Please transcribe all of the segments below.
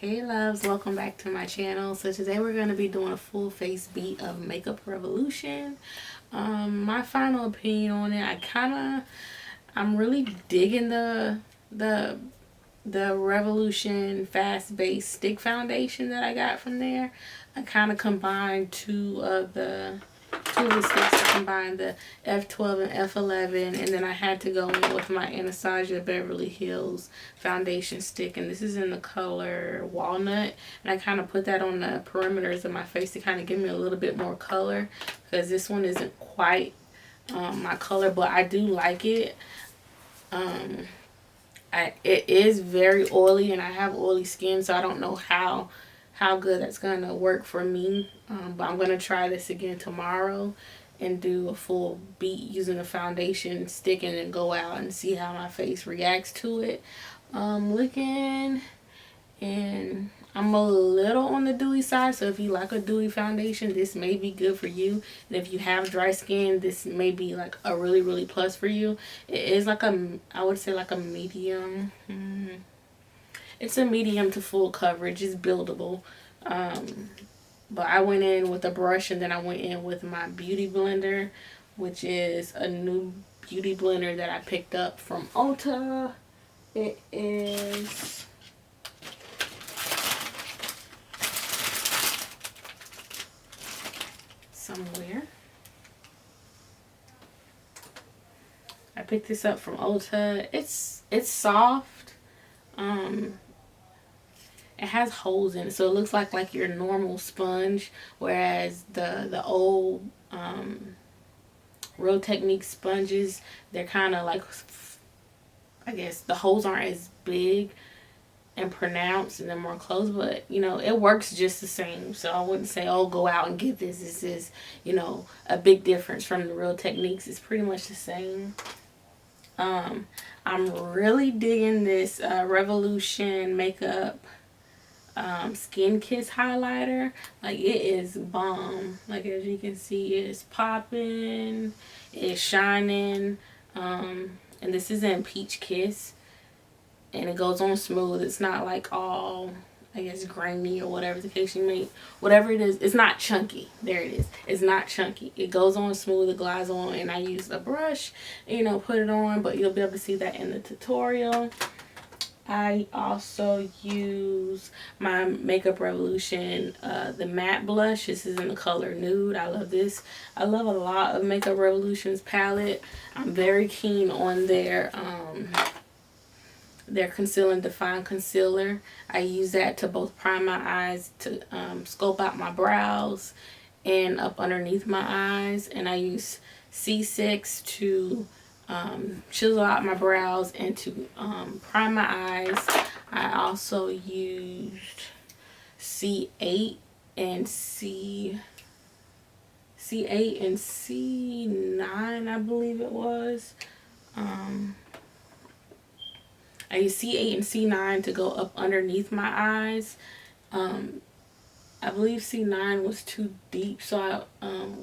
Hey loves, welcome back to my channel. So today we're going to be doing a full face beat of Makeup Revolution. My final opinion on it, I'm really digging the Revolution Fast Base Stick Foundation that I got from there. I kind of combined two of the sticks. I combined the F12 and F11, and then I had to go in with my Anastasia Beverly Hills foundation stick, and this is in the color Walnut, and I kind of put that on the perimeters of my face to kind of give me a little bit more color, because this one isn't quite my color, but I do like it. It is very oily, and I have oily skin, so I don't know how good that's gonna work for me, but I'm gonna try this again tomorrow and do a full beat using the foundation stick and then go out and see how my face reacts to it. Looking, and I'm a little on the dewy side, so if you like a dewy foundation, this may be good for you. And if you have dry skin, this may be like a really plus for you. It is like I would say like a medium. It's a medium to full coverage. It's buildable. But I went in with a brush, and then I went in with my beauty blender, which is a new beauty blender that I picked up from Ulta. It is somewhere. I picked this up from Ulta. It's soft. It has holes in it, so it looks like your normal sponge, whereas the old Real Technique sponges, they're kind of like, I guess the holes aren't as big and pronounced and they're more closed, but you know, it works just the same. So I wouldn't say, oh, go out and get this. This is, you know, a big difference from the Real Techniques. It's pretty much the same. I'm really digging this Revolution Makeup Skin Kiss highlighter. Like, it is bomb. Like, as you can see, it's popping, it's shining, and this is in Peach Kiss, and it goes on smooth. It's not like all, I guess, grainy or whatever the case you make. Whatever it is, it's not chunky. There it is. It's not chunky. It goes on smooth, it glides on, and I use a brush, you know, put it on, but you'll be able to see that in the tutorial. I also use my Makeup Revolution, the matte blush. This is in the color Nude. I love this. I love a lot of Makeup Revolution's palette. I'm very keen on their Conceal and Define Concealer. I use that to both prime my eyes, to scope out my brows, and up underneath my eyes. And I use C6 to chisel out my brows and to prime my eyes. I also used C8 and C8 and C9, I believe it was. I used C8 and C9 to go up underneath my eyes. I believe C9 was too deep, so I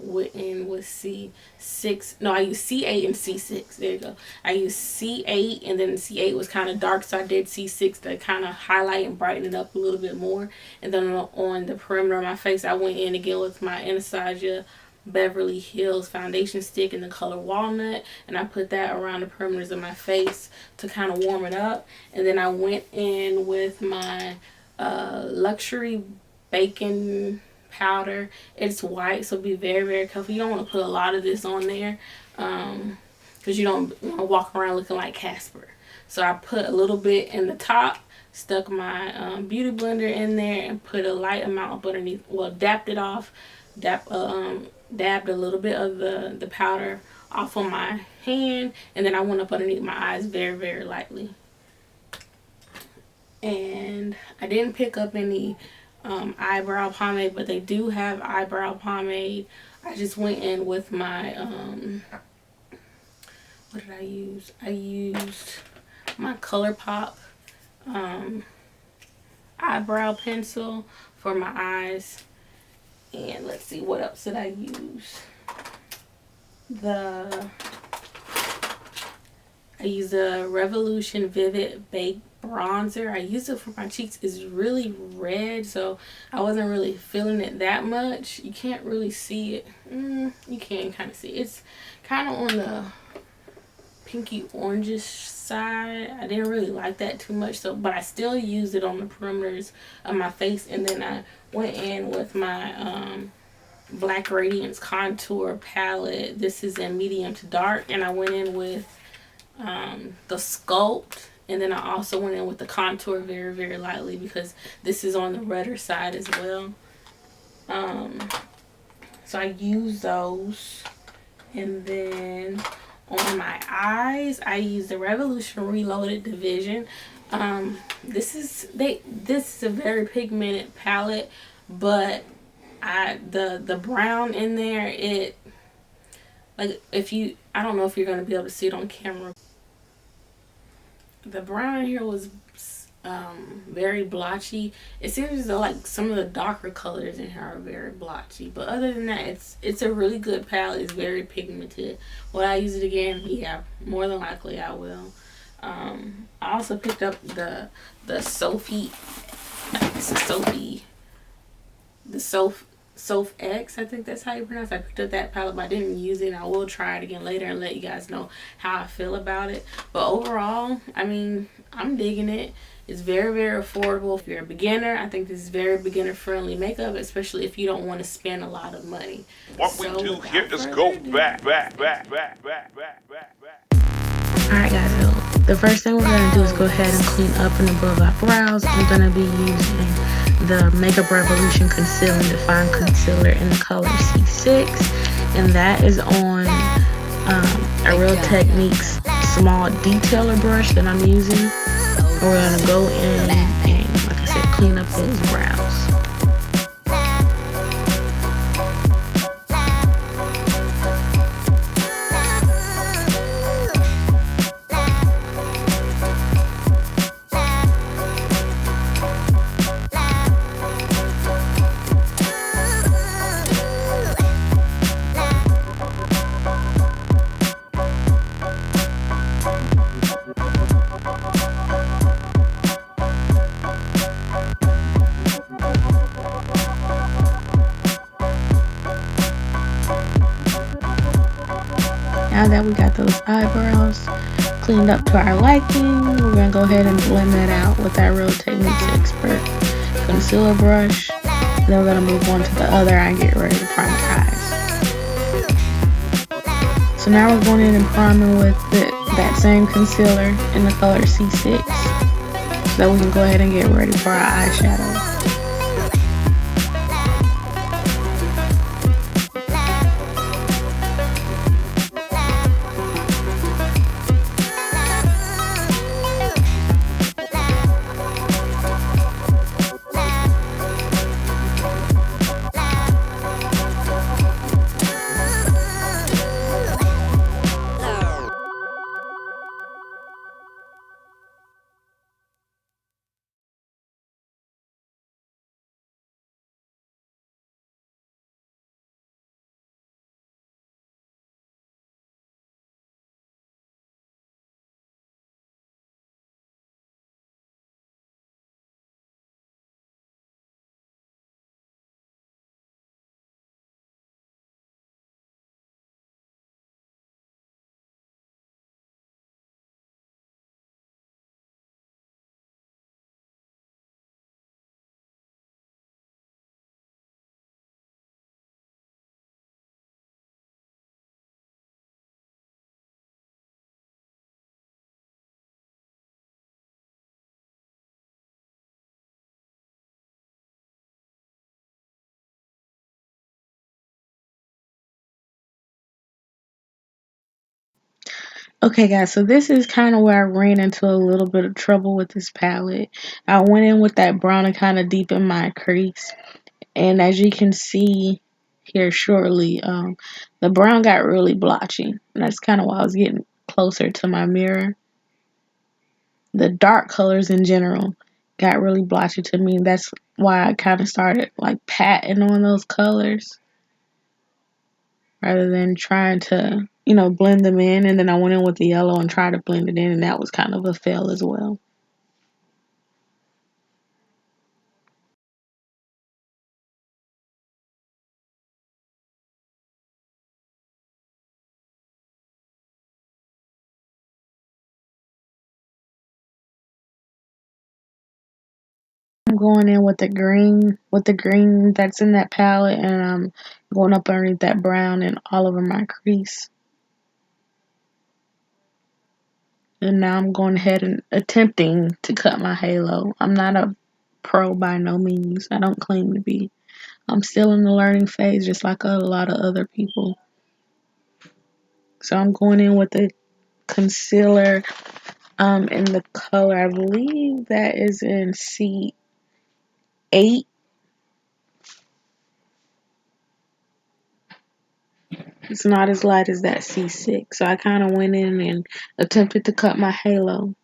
went in with C6. No, I used C8 and C6. There you go. I used C8, and then C8 was kind of dark, so I did C6 to kind of highlight and brighten it up a little bit more. And then on the perimeter of my face, I went in again with my Anastasia Beverly Hills foundation stick in the color Walnut, and I put that around the perimeters of my face to kind of warm it up. And then I went in with my Luxury Bacon powder. It's white, so be very careful. You don't want to put a lot of this on there, because you don't want to walk around looking like Casper. So I put a little bit in the top, stuck my beauty blender in there, and put a light amount up underneath. Well, dapped it off, dabbed a little bit of the powder off on my hand, and then I went up underneath my eyes very lightly. And I didn't pick up any eyebrow pomade, but they do have eyebrow pomade. I just went in with my what did I use? I used my ColourPop eyebrow pencil for my eyes. And let's see, what else did I use? I used the Revolution Vivid bronzer. I used it for my cheeks. It's really red, so I wasn't really feeling it that much. You can't really see it. You can kind of see it. It's kind of on the pinky orangish side. I didn't really like that too much, so but I still used it on the perimeters of my face, and then I went in with my Black Radiance contour palette. This is in medium to dark, and I went in with the Sculpt, and then I also went in with the contour very, very lightly because this is on the redder side as well. So I use those, and then on my eyes, I use the Revolution Reloaded Division. This is a very pigmented palette, but the brown in there, it, like, if you, I don't know if you're gonna be able to see it on camera. The brown in here was very blotchy. It seems as though like some of the darker colors in here are very blotchy, but other than that, it's a really good palette. It's very pigmented. Will I use it again? Yeah, more than likely I will. I also picked up the Sophie, it's a Sophie, the Soph X, I think that's how you pronounce it. I picked up that palette, but I didn't use it. I will try it again later and let you guys know how I feel about it. But overall, I mean, I'm digging it. It's very, very affordable. If you're a beginner, I think this is very beginner friendly makeup, especially if you don't want to spend a lot of money. What we do here is go back. Alright guys, so the first thing we're going to do is go ahead and clean up and above our brows. I'm going to be using the Makeup Revolution Conceal and Define Concealer in the color C6. And that is on a Real Techniques small detailer brush that I'm using. And we're going to go in and, like I said, clean up those brows. Now that we got those eyebrows cleaned up to our liking, we're going to go ahead and blend that out with our Real Techniques Expert concealer brush. Then we're going to move on to the other eye and get ready to prime our eyes. So now we're going in and priming with that same concealer in the color C6 so that we can go ahead and get ready for our eyeshadow. Okay guys, so this is kind of where I ran into a little bit of trouble with this palette. I went in with that brown and kind of deepened my crease. And as you can see here shortly, the brown got really blotchy. And that's kind of why I was getting closer to my mirror. The dark colors in general got really blotchy to me. That's why I kind of started like patting on those colors rather than trying to, blend them in. And then I went in with the yellow and tried to blend it in, and that was kind of a fail as well. going in with the green that's in that palette, and I'm going up underneath that brown and all over my crease. And now I'm going ahead and attempting to cut my halo. I'm not a pro by no means. I don't claim to be. I'm still in the learning phase, just like a lot of other people. So I'm going in with the concealer in the color, I believe that is in C8. It's not as light as that C6. So I kind of went in and attempted to cut my halo.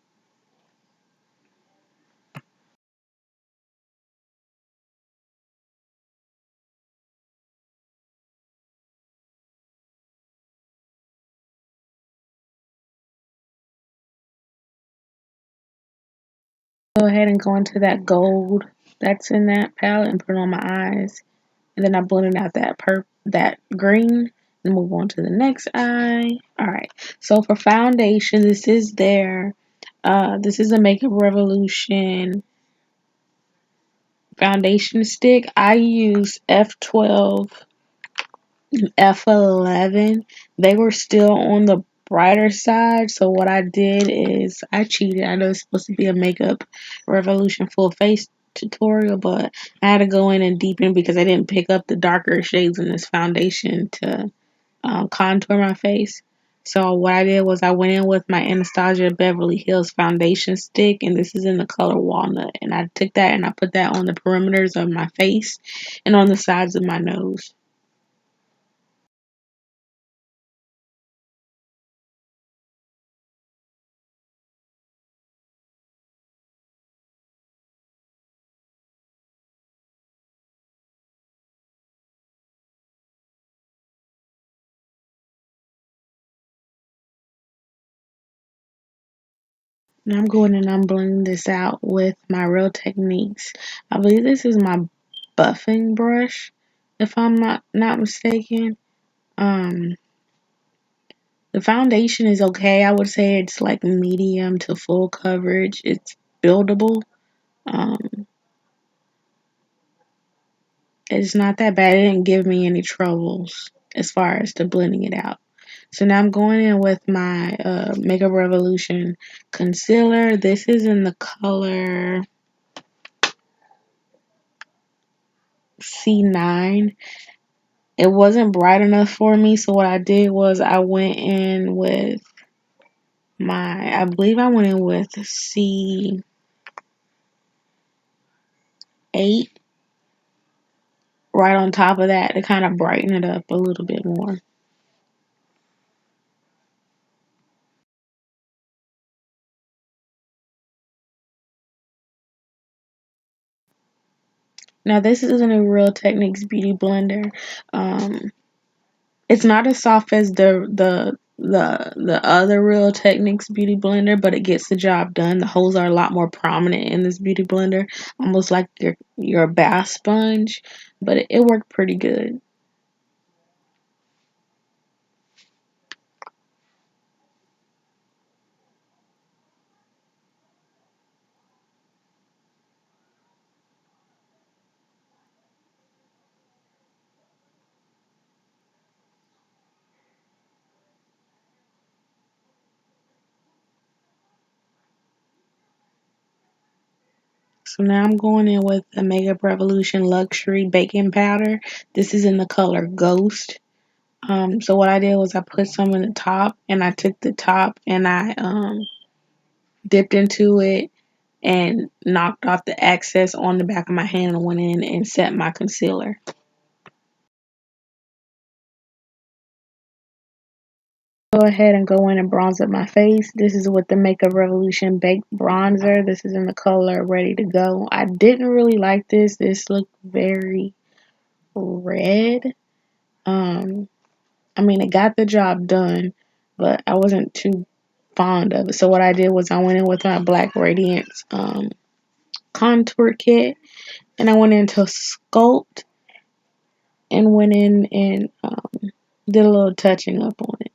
Go ahead and go into that gold that's in that palette and put it on my eyes. And then I blended out that green and move on to the next eye. Alright, so for foundation, this is a Makeup Revolution foundation stick. I use F12, F11. They were still on the brighter side, so what I did is I cheated. I know it's supposed to be a Makeup Revolution full face tutorial, but I had to go in and deepen because I didn't pick up the darker shades in this foundation to contour my face. So what I did was I went in with my Anastasia Beverly Hills foundation stick, and this is in the color walnut. And I took that and I put that on the perimeters of my face and on the sides of my nose. And I'm going and I'm blending this out with my Real Techniques. I believe this is my buffing brush, if I'm not mistaken. Um, the foundation is okay. I would say it's like medium to full coverage. It's buildable. Um, it's not that bad. It didn't give me any troubles as far as to blending it out. So now I'm going in with my Makeup Revolution concealer. This is in the color C9. It wasn't bright enough for me, so what I did was I went in with I believe I went in with C8 right on top of that to kind of brighten it up a little bit more. Now this is a Real Techniques Beauty Blender. It's not as soft as the other Real Techniques Beauty Blender, but it gets the job done. The holes are a lot more prominent in this beauty blender, almost like your bath sponge, but it worked pretty good. So now I'm going in with the Makeup Revolution Luxury Baking Powder. This is in the color Ghost. So what I did was I put some in the top, and I took the top and I dipped into it and knocked off the excess on the back of my hand and went in and set my concealer. Go ahead and go in and bronze up my face. This is with the Makeup Revolution Baked Bronzer. This is in the color Ready to Go. I didn't really like this. This looked very red. I mean, it got the job done, but I wasn't too fond of it. So what I did was I went in with my Black Radiance contour kit, and I went into Sculpt and went in and did a little touching up on it.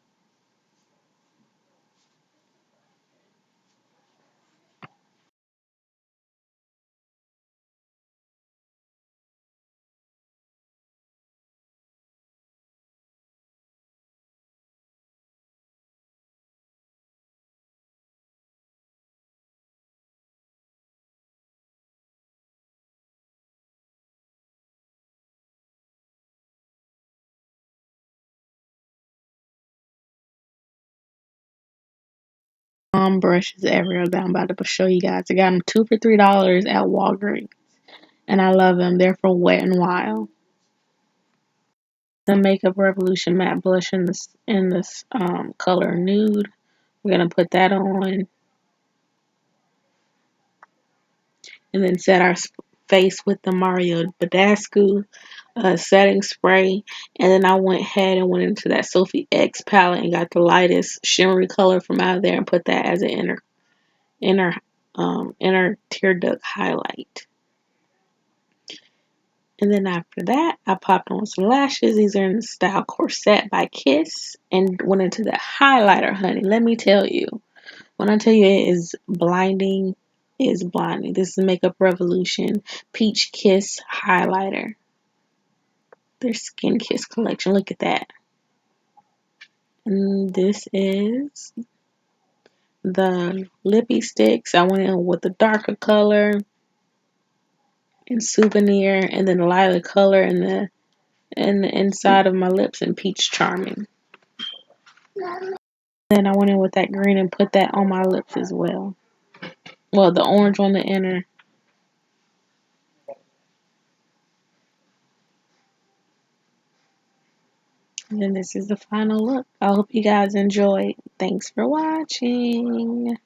brushes ever that I'm about to show you guys. I got them 2 for $3 at Walgreens, and I love them. They're for Wet n Wild. The Makeup Revolution matte blush in this color nude. We're gonna put that on, and then set our face with the Mario Badescu setting spray. And then I went ahead and went into that Sophie X palette and got the lightest shimmery color from out of there and put that as an inner tear duct highlight. And then after that, I popped on some lashes. These are in the style Corset by Kiss, and went into the highlighter, honey. Let me tell you, when I tell you it is blinding, it is blinding. This is Makeup Revolution Peach Kiss highlighter. Their Skin Kiss collection. Look at that. And this is the lippy sticks. I went in with the darker color and Souvenir, and then the lighter color in the inside of my lips and Peach Charming. Then I went in with that green and put that on my lips as well. Well, the orange on the inner. And then this is the final look. I hope you guys enjoyed. Thanks for watching.